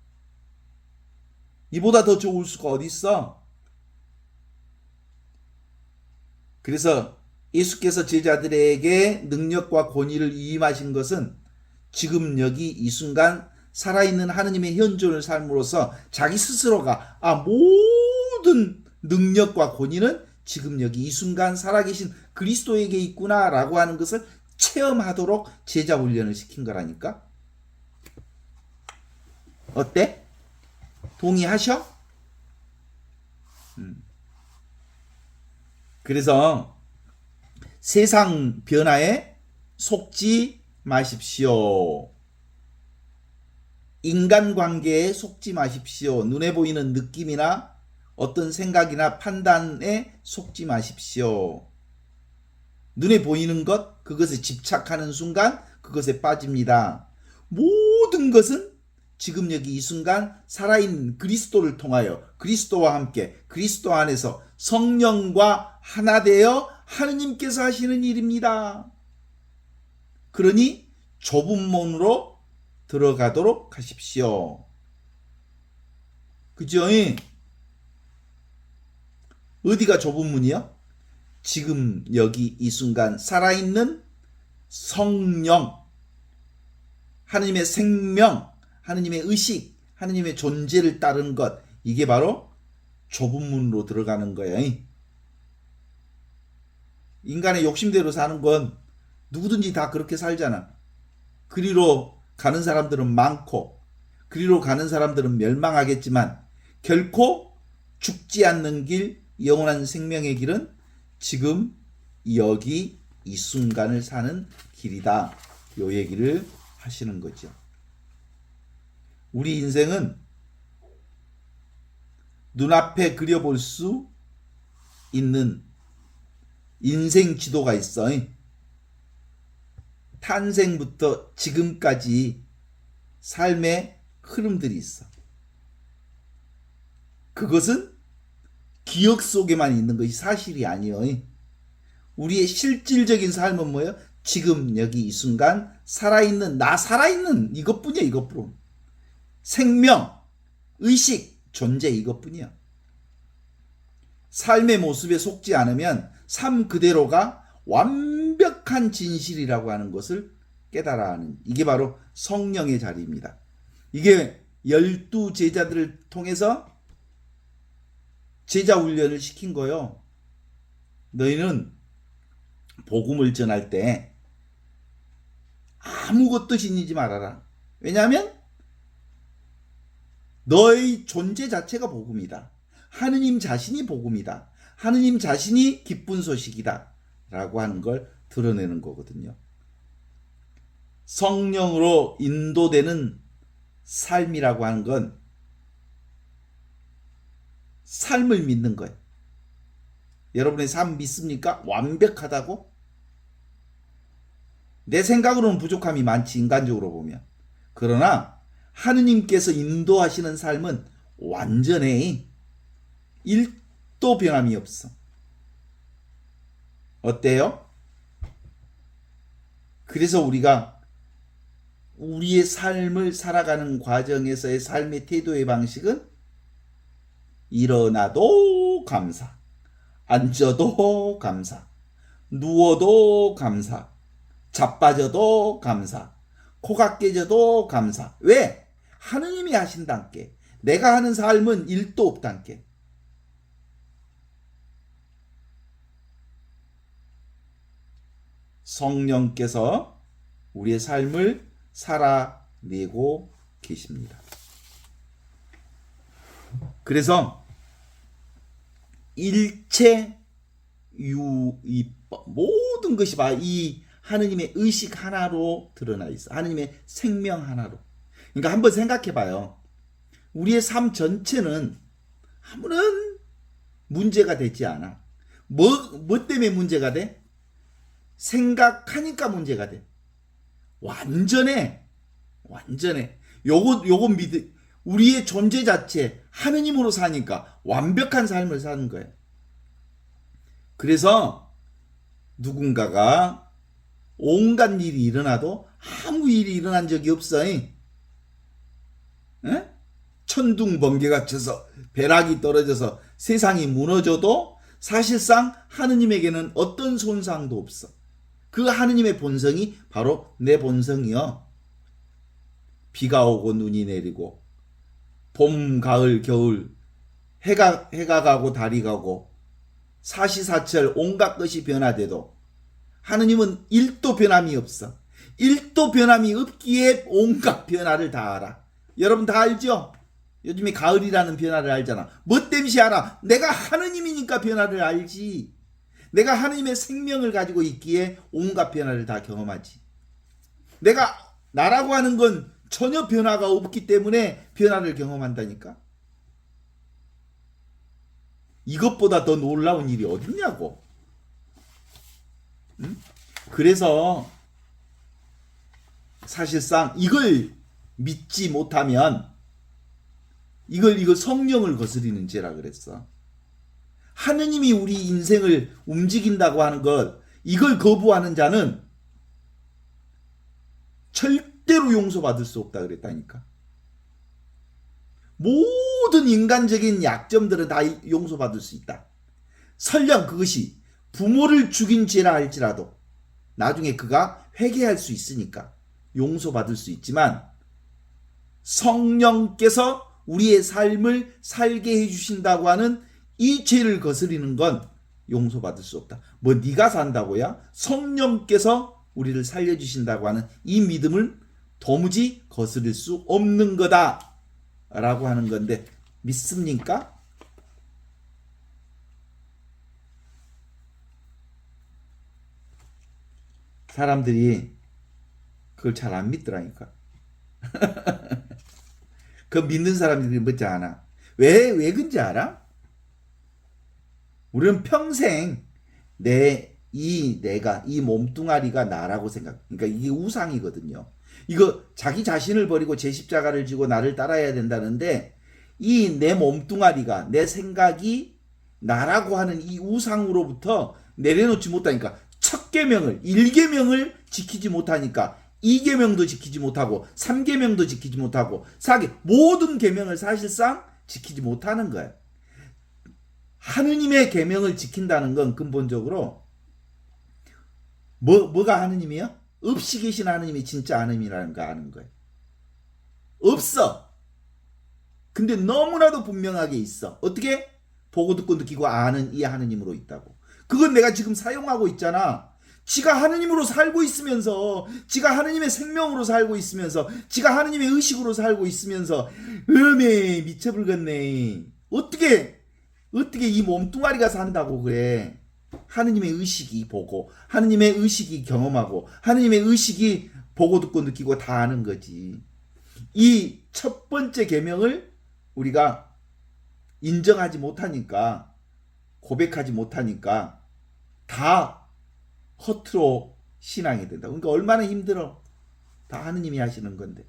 이보다 더 좋을 수가 어딨어? 그래서 예수께서 제자들에게 능력과 권위를 위임하신 것은 지금 여기 이 순간 살아있는 하느님의 현존을 삶으로써 자기 스스로가 모든 능력과 권위는 지금 여기 이 순간 살아계신 그리스도에게 있구나 라고 하는 것을 체험하도록 제자 훈련을 시킨 거라니까. 어때? 동의하셔? 그래서 세상 변화에 속지 마십시오. 인간관계에 속지 마십시오. 눈에 보이는 느낌이나 어떤 생각이나 판단에 속지 마십시오. 눈에 보이는 것, 그것에 집착하는 순간 그것에 빠집니다. 모든 것은 지금 여기 이 순간 살아있는 그리스도를 통하여 그리스도와 함께 그리스도 안에서 성령과 하나 되어 하느님께서 하시는 일입니다. 그러니 좁은 문으로 들어가도록 하십시오. 그죠? 어디가 좁은 문이요? 지금 여기 이 순간 살아있는 성령, 하느님의 생명, 하느님의 의식, 하느님의 존재를 따르는 것, 이게 바로 좁은 문으로 들어가는 거예요. 인간의 욕심대로 사는 건 누구든지 다 그렇게 살잖아. 그리로 가는 사람들은 많고 그리로 가는 사람들은 멸망하겠지만 결코 죽지 않는 길, 영원한 생명의 길은 지금 여기 이 순간을 사는 길이다. 요 얘기를 하시는 거죠. 우리 인생은 눈앞에 그려볼 수 있는 인생 지도가 있어. 탄생부터 지금까지 삶의 흐름들이 있어. 그것은 기억 속에만 있는 것이 사실이 아니에요. 우리의 실질적인 삶은 뭐예요? 지금 여기 이 순간 살아있는, 나 살아있는 이것뿐이야. 이것뿐. 생명, 의식, 존재 이것뿐이야. 삶의 모습에 속지 않으면 삶 그대로가 완벽한 진실이라고 하는 것을 깨달아 하는, 이게 바로 성령의 자리입니다. 이게 12제자들을 통해서 제자 훈련을 시킨 거요. 너희는 복음을 전할 때 아무것도 지니지 말아라. 왜냐하면 너의 존재 자체가 복음이다. 하느님 자신이 복음이다. 하느님 자신이 기쁜 소식이다. 라고 하는 걸 드러내는 거거든요. 성령으로 인도되는 삶이라고 하는 건 삶을 믿는 거예요. 여러분의 삶 믿습니까? 완벽하다고? 내 생각으로는 부족함이 많지, 인간적으로 보면. 그러나 하느님께서 인도하시는 삶은 완전해. 1도 변함이 없어. 어때요? 그래서 우리가 우리의 삶을 살아가는 과정에서의 삶의 태도의 방식은 일어나도 감사, 앉아도 감사, 누워도 감사, 자빠져도 감사, 코가 깨져도 감사. 왜? 하느님이 하신단께. 내가 하는 삶은 1도 없단께. 성령께서 우리의 삶을 살아내고 계십니다. 그래서 일체 유의법, 모든 것이 이 하느님의 의식 하나로 드러나 있어. 하느님의 생명 하나로. 그러니까 한번 생각해 봐요. 우리의 삶 전체는 아무런 문제가 되지 않아. 뭐 때문에 문제가 돼? 생각하니까 문제가 돼. 완전해. 요건 우리의 존재 자체 하느님으로 사니까 완벽한 삶을 사는 거예요. 그래서 누군가가 온갖 일이 일어나도 아무 일이 일어난 적이 없어. 천둥 번개가 쳐서 벼락이 떨어져서 세상이 무너져도 사실상 하느님에게는 어떤 손상도 없어. 그 하느님의 본성이 바로 내 본성이요. 비가 오고 눈이 내리고 봄, 가을, 겨울 해가 가고 달이 가고 사시사철 온갖 것이 변화돼도 하느님은 1도 변함이 없어. 1도 변함이 없기에 온갖 변화를 다 알아. 여러분 다 알죠? 요즘에 가을이라는 변화를 알잖아. 뭐 때문에 알아? 내가 하느님이니까 변화를 알지. 내가 하느님의 생명을 가지고 있기에 온갖 변화를 다 경험하지. 나라고 하는 건 전혀 변화가 없기 때문에 변화를 경험한다니까. 이것보다 더 놀라운 일이 어딨냐고. 응? 그래서 사실상 이걸 믿지 못하면 이걸 성령을 거스리는 죄라 그랬어. 하느님이 우리 인생을 움직인다고 하는 것, 이걸 거부하는 자는 절대로 용서받을 수 없다 그랬다니까. 모든 인간적인 약점들은 다 용서받을 수 있다. 설령 그것이 부모를 죽인 죄라 할지라도 나중에 그가 회개할 수 있으니까 용서받을 수 있지만, 성령께서 우리의 삶을 살게 해주신다고 하는 이 죄를 거스리는 건 용서받을 수 없다. 뭐 네가 산다고야? 성령께서 우리를 살려주신다고 하는 이 믿음을 도무지 거스릴 수 없는 거다 라고 하는 건데, 믿습니까? 사람들이 그걸 잘 안 믿더라니까. 그 믿는 사람들이 믿지 않아. 왜 그런지 알아? 우리는 평생 내가 이 몸뚱아리가 나라고 생각. 그러니까 이게 우상이거든요. 이거 자기 자신을 버리고 제 십자가를 지고 나를 따라야 된다는데, 이 내 몸뚱아리가, 내 생각이 나라고 하는 이 우상으로부터 내려놓지 못하니까, 첫 계명을 1계명을 지키지 못하니까 2계명도 지키지 못하고 3계명도 지키지 못하고 4계 모든 계명을 사실상 지키지 못하는 거예요. 하느님의 계명을 지킨다는 건 근본적으로 뭐가 하느님이요? 없이 계신 하느님이 진짜 하느님이라는 거 아는 거예요. 없어. 근데 너무나도 분명하게 있어. 어떻게? 보고 듣고 느끼고 아는 이 하느님으로 있다고. 그건 내가 지금 사용하고 있잖아. 지가 하느님으로 살고 있으면서, 지가 하느님의 생명으로 살고 있으면서, 지가 하느님의 의식으로 살고 있으면서, 미쳐불겠네. 어떻게 이 몸뚱아리가 산다고 그래. 하느님의 의식이 보고, 하느님의 의식이 경험하고, 하느님의 의식이 보고 듣고 느끼고 다 아는 거지. 이 첫 번째 계명을 우리가 인정하지 못하니까, 고백하지 못하니까 다 허투루 신앙이 된다. 그러니까 얼마나 힘들어. 다 하느님이 하시는 건데.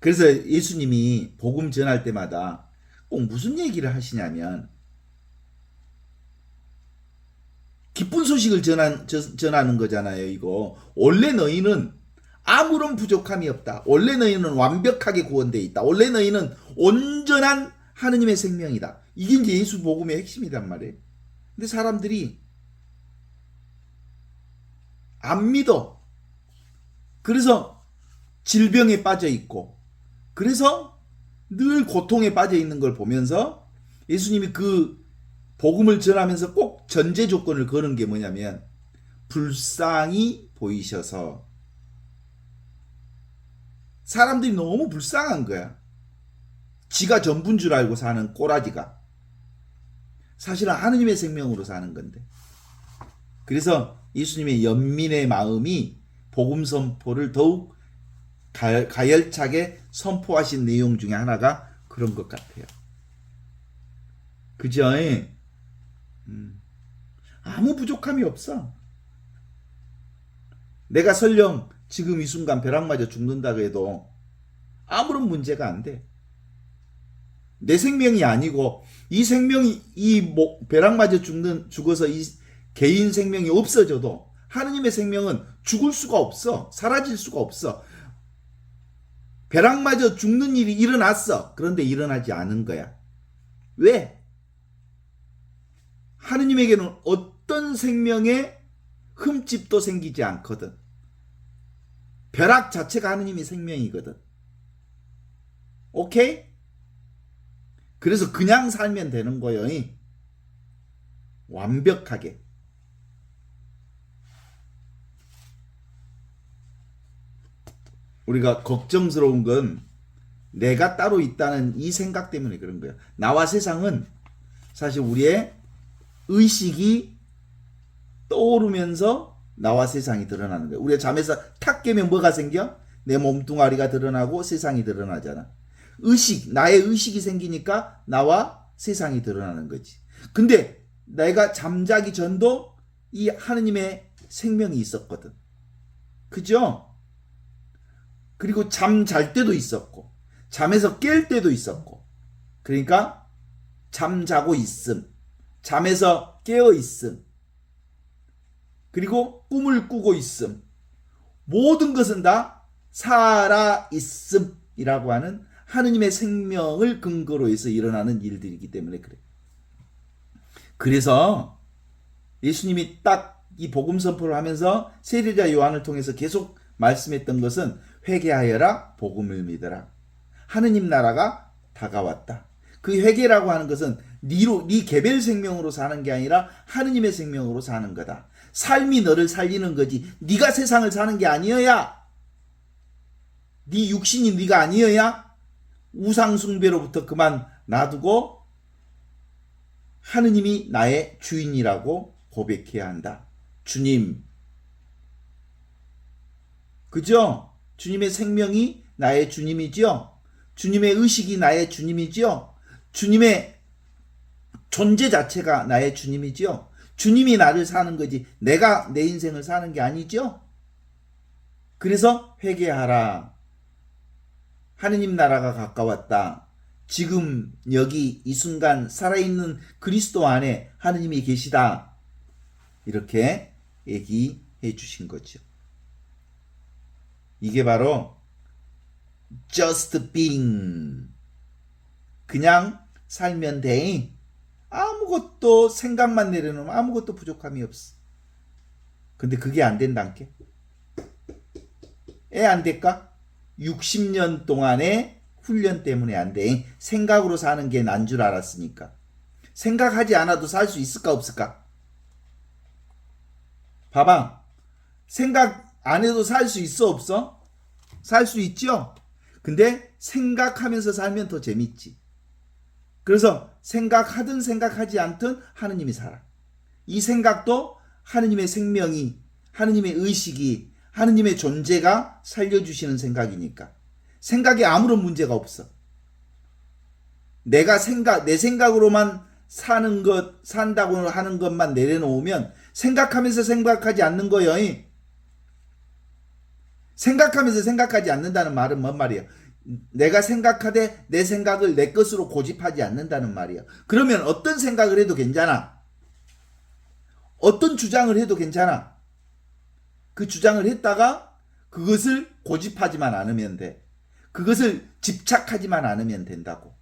그래서 예수님이 복음 전할 때마다 꼭 무슨 얘기를 하시냐면, 기쁜 소식을 전하는 거잖아요. 이거 원래 너희는 아무런 부족함이 없다. 원래 너희는 완벽하게 구원되어 있다. 원래 너희는 온전한 하느님의 생명이다. 이게 이제 예수 복음의 핵심이란 말이에요. 근데 사람들이 안 믿어. 그래서 질병에 빠져 있고, 그래서 늘 고통에 빠져 있는 걸 보면서 예수님이 그 복음을 전하면서 꼭 전제 조건을 거는 게 뭐냐면, 불쌍히 보이셔서. 사람들이 너무 불쌍한 거야. 지가 전부인 줄 알고 사는 꼬라지가 사실은 하느님의 생명으로 사는 건데. 그래서 예수님의 연민의 마음이 복음 선포를 더욱 가열차게 선포하신 내용 중에 하나가 그런 것 같아요. 그죠? 아무 부족함이 없어. 내가 설령 지금 이 순간 벼락 맞아 죽는다고 해도 아무런 문제가 안 돼. 내 생명이 아니고 이 생명이 벼락 맞아 죽어서 이 개인 생명이 없어져도 하느님의 생명은 죽을 수가 없어. 사라질 수가 없어. 벼락 맞아 죽는 일이 일어났어. 그런데 일어나지 않은 거야. 왜? 하느님에게는 어떤 생명에 흠집도 생기지 않거든. 벼락 자체가 하느님의 생명이거든. 오케이? 그래서 그냥 살면 되는 거예요. 완벽하게. 우리가 걱정스러운 건 내가 따로 있다는 이 생각 때문에 그런 거예요. 나와 세상은 사실 우리의 의식이 떠오르면서 나와 세상이 드러나는 거예요. 우리가 잠에서 탁 깨면 뭐가 생겨? 내 몸뚱아리가 드러나고 세상이 드러나잖아. 의식, 나의 의식이 생기니까 나와 세상이 드러나는 거지. 근데 내가 잠자기 전도 이 하느님의 생명이 있었거든. 그죠? 그리고 잠 잘 때도 있었고, 잠에서 깰 때도 있었고, 그러니까 잠자고 있음, 잠에서 깨어 있음, 그리고 꿈을 꾸고 있음, 모든 것은 다 살아 있음이라고 하는 하느님의 생명을 근거로 해서 일어나는 일들이기 때문에 그래. 그래서 예수님이 딱 이 복음 선포를 하면서 세례자 요한을 통해서 계속 말씀했던 것은 회개하여라, 복음을 믿어라. 하느님 나라가 다가왔다. 그 회개라고 하는 것은 네 개별 생명으로 사는 게 아니라 하느님의 생명으로 사는 거다. 삶이 너를 살리는 거지. 네가 세상을 사는 게 아니어야, 네 육신이 네가 아니어야 우상 숭배로부터 그만 놔두고 하느님이 나의 주인이라고 고백해야 한다. 주님, 그죠? 주님의 생명이 나의 주님이죠? 주님의 의식이 나의 주님이죠? 주님의 존재 자체가 나의 주님이죠? 주님이 나를 사는 거지 내가 내 인생을 사는 게 아니죠? 그래서 회개하라. 하느님 나라가 가까웠다. 지금 여기 이 순간 살아있는 그리스도 안에 하느님이 계시다. 이렇게 얘기해 주신 거죠. 이게 바로 just being, 그냥 살면 돼. 아무것도 생각만 내려놓으면 아무것도 부족함이 없어. 근데 그게 안 된다니까. 안 될까? 60년 동안의 훈련 때문에 안 돼. 생각으로 사는 게 난 줄 알았으니까. 생각하지 않아도 살 수 있을까 없을까? 봐봐. 생각 안 해도 살 수 있어 없어? 살 수 있죠? 근데 생각하면서 살면 더 재밌지. 그래서 생각하든 생각하지 않든 하느님이 살아. 이 생각도 하느님의 생명이, 하느님의 의식이, 하느님의 존재가 살려주시는 생각이니까. 생각에 아무런 문제가 없어. 내 생각으로만 사는 것, 산다고 하는 것만 내려놓으면 생각하면서 생각하지 않는 거예요. 생각하면서 생각하지 않는다는 말은 뭔 말이야? 내가 생각하되 내 생각을 내 것으로 고집하지 않는다는 말이야. 그러면 어떤 생각을 해도 괜찮아. 어떤 주장을 해도 괜찮아. 그 주장을 했다가 그것을 고집하지만 않으면 돼. 그것을 집착하지만 않으면 된다고.